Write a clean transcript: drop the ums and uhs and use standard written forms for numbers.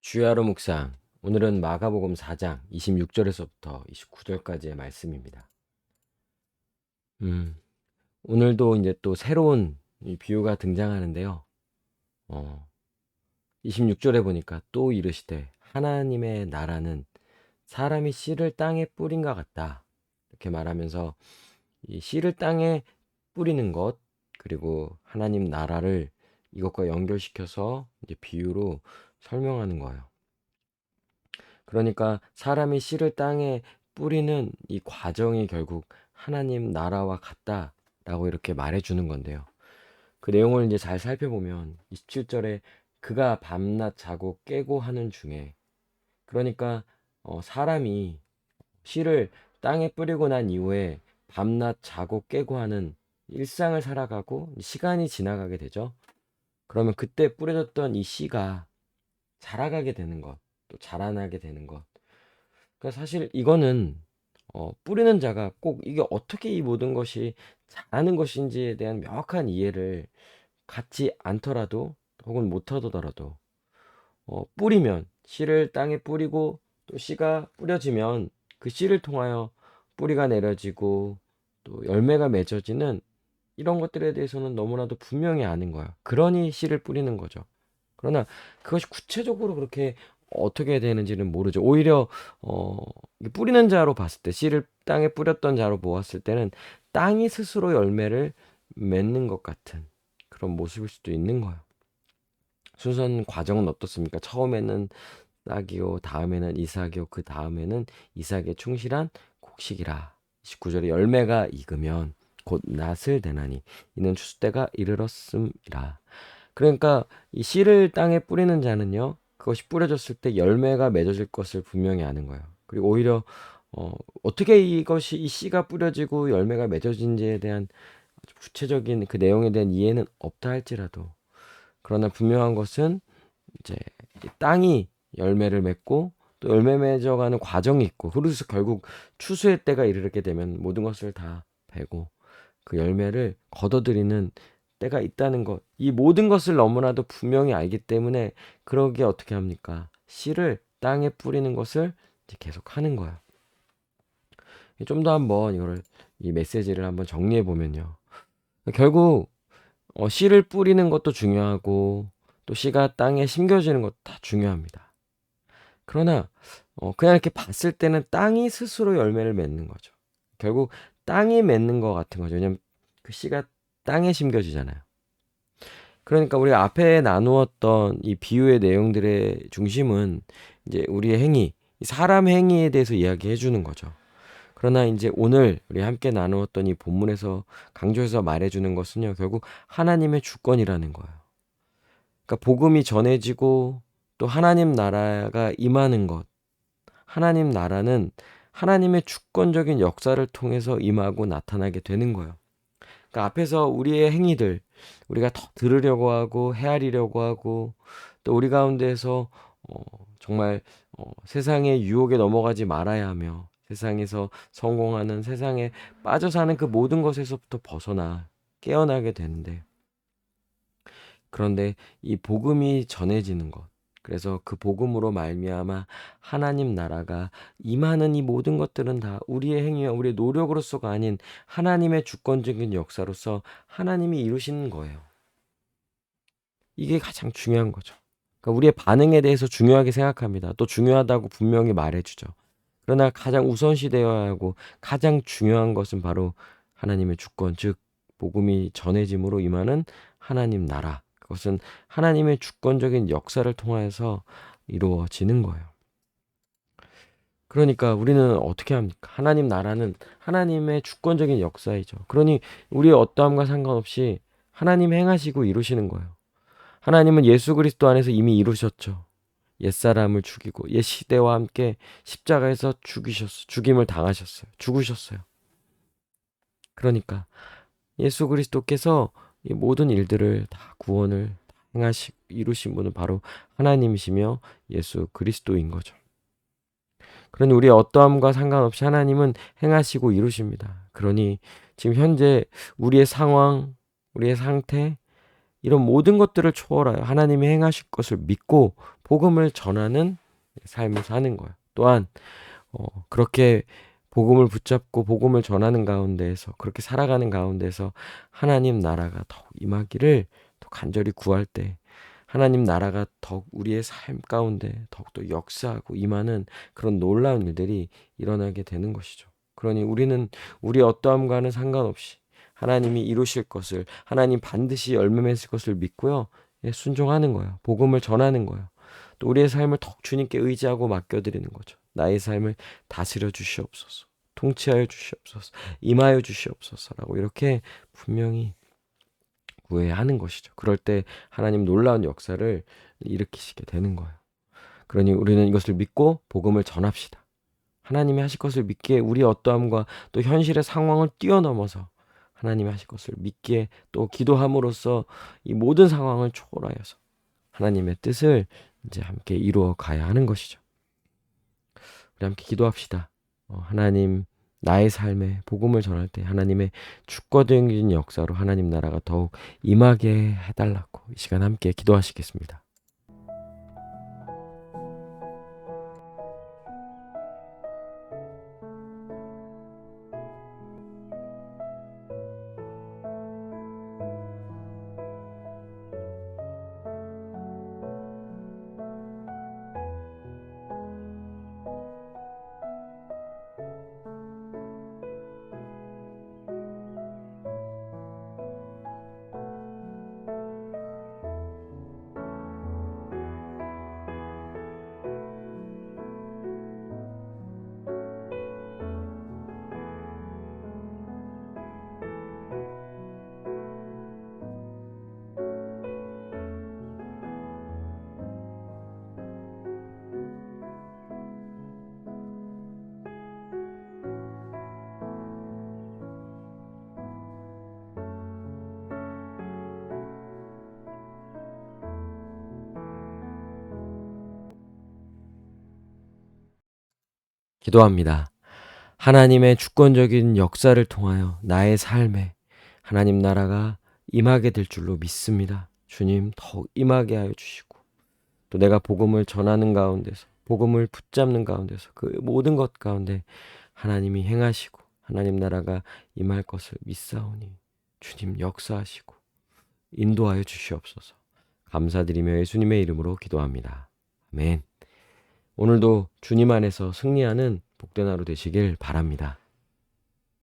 주의 하루 묵상. 오늘은 마가복음 4장 26절에서부터 29절까지의 말씀입니다. 오늘도 이제 또 새로운 이 비유가 등장하는데요. 26절에 보니까 또 이르시되 하나님의 나라는 사람이 씨를 땅에 뿌린 것 같다. 이렇게 말하면서 이 씨를 땅에 뿌리는 것, 그리고 하나님 나라를 이것과 연결시켜서 이제 비유로 설명하는 거예요. 그러니까 사람이 씨를 땅에 뿌리는 이 과정이 결국 하나님 나라와 같다라고 이렇게 말해주는 건데요. 그 내용을 이제 잘 살펴보면 27절에 그가 밤낮 자고 깨고 하는 중에, 그러니까 사람이 씨를 땅에 뿌리고 난 이후에 밤낮 자고 깨고 하는 일상을 살아가고 시간이 지나가게 되죠. 그러면 그때 뿌려졌던 이 씨가 자라가게 되는 것, 또 자라나게 되는 것. 그러니까 사실 이거는 뿌리는 자가 꼭 이게 어떻게 이 모든 것이 잘하는 것인지에 대한 명확한 이해를 갖지 않더라도, 혹은 못하더라도, 뿌리면 씨를 땅에 뿌리고 또 씨가 뿌려지면 그 씨를 통하여 뿌리가 내려지고 또 열매가 맺어지는 이런 것들에 대해서는 너무나도 분명히 아는 거야. 그러니 씨를 뿌리는 거죠. 그러나 그것이 구체적으로 그렇게 어떻게 되는지는 모르죠. 오히려 어, 뿌리는 자로 봤을 때, 씨를 땅에 뿌렸던 자로 보았을 때는 땅이 스스로 열매를 맺는 것 같은 그런 모습일 수도 있는 거예요. 순서는 과정은 어떻습니까? 처음에는 싹이요, 다음에는 이삭이요, 그 다음에는 이삭에 충실한 곡식이라. 19절에 열매가 익으면 곧 낫을 되나니 이는 추수 때가 이르렀음이라. 그러니까 이 씨를 땅에 뿌리는 자는요, 그것이 뿌려졌을 때 열매가 맺어질 것을 분명히 아는 거예요. 그리고 오히려 어떻게 이것이 이 씨가 뿌려지고 열매가 맺어진지에 대한 아주 구체적인 그 내용에 대한 이해는 없다 할지라도, 그러나 분명한 것은 이제 이 땅이 열매를 맺고 또 열매 맺어가는 과정이 있고, 그래서 결국 추수의 때가 이르게 되면 모든 것을 다 베고 그 열매를 거둬들이는 때가 있다는 것, 이 모든 것을 너무나도 분명히 알기 때문에 그러기에 어떻게 합니까? 씨를 땅에 뿌리는 것을 이제 계속 하는 거야. 좀 더 한번 이거를, 이 메시지를 한번 정리해 보면요. 결국 씨를 뿌리는 것도 중요하고 또 씨가 땅에 심겨지는 것도 다 중요합니다. 그러나 그냥 이렇게 봤을 때는 땅이 스스로 열매를 맺는 거죠. 결국 땅이 맺는 것 같은 거죠. 왜냐면 그 씨가 땅에 심겨지잖아요. 그러니까 우리가 앞에 나누었던 이 비유의 내용들의 중심은 이제 우리의 행위, 사람 행위에 대해서 이야기해 주는 거죠. 그러나 이제 오늘 우리 함께 나누었던 이 본문에서 강조해서 말해주는 것은요, 결국 하나님의 주권이라는 거예요. 그러니까 복음이 전해지고 또 하나님 나라가 임하는 것, 하나님 나라는 하나님의 주권적인 역사를 통해서 임하고 나타나게 되는 거예요. 그러니까 앞에서 우리의 행위들, 우리가 더 들으려고 하고 헤아리려고 하고 또 우리 가운데에서 어, 정말 세상의 유혹에 넘어가지 말아야 하며 세상에서 성공하는, 세상에 빠져 사는 그 모든 것에서부터 벗어나 깨어나게 되는데, 그런데 이 복음이 전해지는 것, 그래서 그 복음으로 말미암아 하나님 나라가 임하는 이 모든 것들은 다 우리의 행위와 우리의 노력으로서가 아닌 하나님의 주권적인 역사로서 하나님이 이루시는 거예요. 이게 가장 중요한 거죠. 그러니까 우리의 반응에 대해서 중요하게 생각합니다. 또 중요하다고 분명히 말해주죠. 그러나 가장 우선시 되어야 하고 가장 중요한 것은 바로 하나님의 주권, 즉 복음이 전해짐으로 임하는 하나님 나라. 그것은 하나님의 주권적인 역사를 통하여서 이루어지는 거예요. 그러니까 우리는 어떻게 합니까? 하나님 나라는 하나님의 주권적인 역사이죠. 그러니 우리의 어떠함과 상관없이 하나님 행하시고 이루시는 거예요. 하나님은 예수 그리스도 안에서 이미 이루셨죠. 옛사람을 죽이고 옛 시대와 함께 십자가에서 죽임을 당하셨어요. 죽으셨어요. 그러니까 예수 그리스도께서 이 모든 일들을 다 구원을 행하시 이루신 분은 바로 하나님이시며 예수 그리스도인 거죠. 그러니 우리의 어떠함과 상관없이 하나님은 행하시고 이루십니다. 그러니 지금 현재 우리의 상황, 우리의 상태, 이런 모든 것들을 초월하여 하나님이 행하실 것을 믿고 복음을 전하는 삶을 사는 거예요. 또한 그렇게 복음을 붙잡고 복음을 전하는 가운데에서 그렇게 살아가는 가운데서 하나님 나라가 더욱 임하기를 더 간절히 구할 때 하나님 나라가 더욱 우리의 삶 가운데 더욱더 역사하고 임하는 그런 놀라운 일들이 일어나게 되는 것이죠. 그러니 우리는 우리 어떠함과는 상관없이 하나님이 이루실 것을 하나님 반드시 열매 맺을 것을 믿고요. 순종하는 거예요. 복음을 전하는 거예요. 또 우리의 삶을 더욱 주님께 의지하고 맡겨드리는 거죠. 나의 삶을 다스려 주시옵소서. 통치하여 주시옵소서. 임하여 주시옵소서라고 이렇게 분명히 구애하는 것이죠. 그럴 때 하나님 놀라운 역사를 일으키시게 되는 거예요. 그러니 우리는 이것을 믿고 복음을 전합시다. 하나님이 하실 것을 믿기에 우리 어떠함과 또 현실의 상황을 뛰어넘어서 하나님이 하실 것을 믿기에 또 기도함으로써 이 모든 상황을 초월하여서 하나님의 뜻을 이제 함께 이루어 가야 하는 것이죠. 우리 함께 기도합시다. 하나님 나의 삶에 복음을 전할 때 하나님의 주권적인 역사로 하나님 나라가 더욱 임하게 해달라고 이 시간 함께 기도하시겠습니다. 기도합니다. 하나님의 주권적인 역사를 통하여 나의 삶에 하나님 나라가 임하게 될 줄로 믿습니다. 주님 더욱 임하게 하여 주시고 또 내가 복음을 전하는 가운데서 복음을 붙잡는 가운데서 그 모든 것 가운데 하나님이 행하시고 하나님 나라가 임할 것을 믿사오니 주님 역사하시고 인도하여 주시옵소서. 감사드리며 예수님의 이름으로 기도합니다. 아멘. 오늘도 주님 안에서 승리하는 복된 하루 되시길 바랍니다.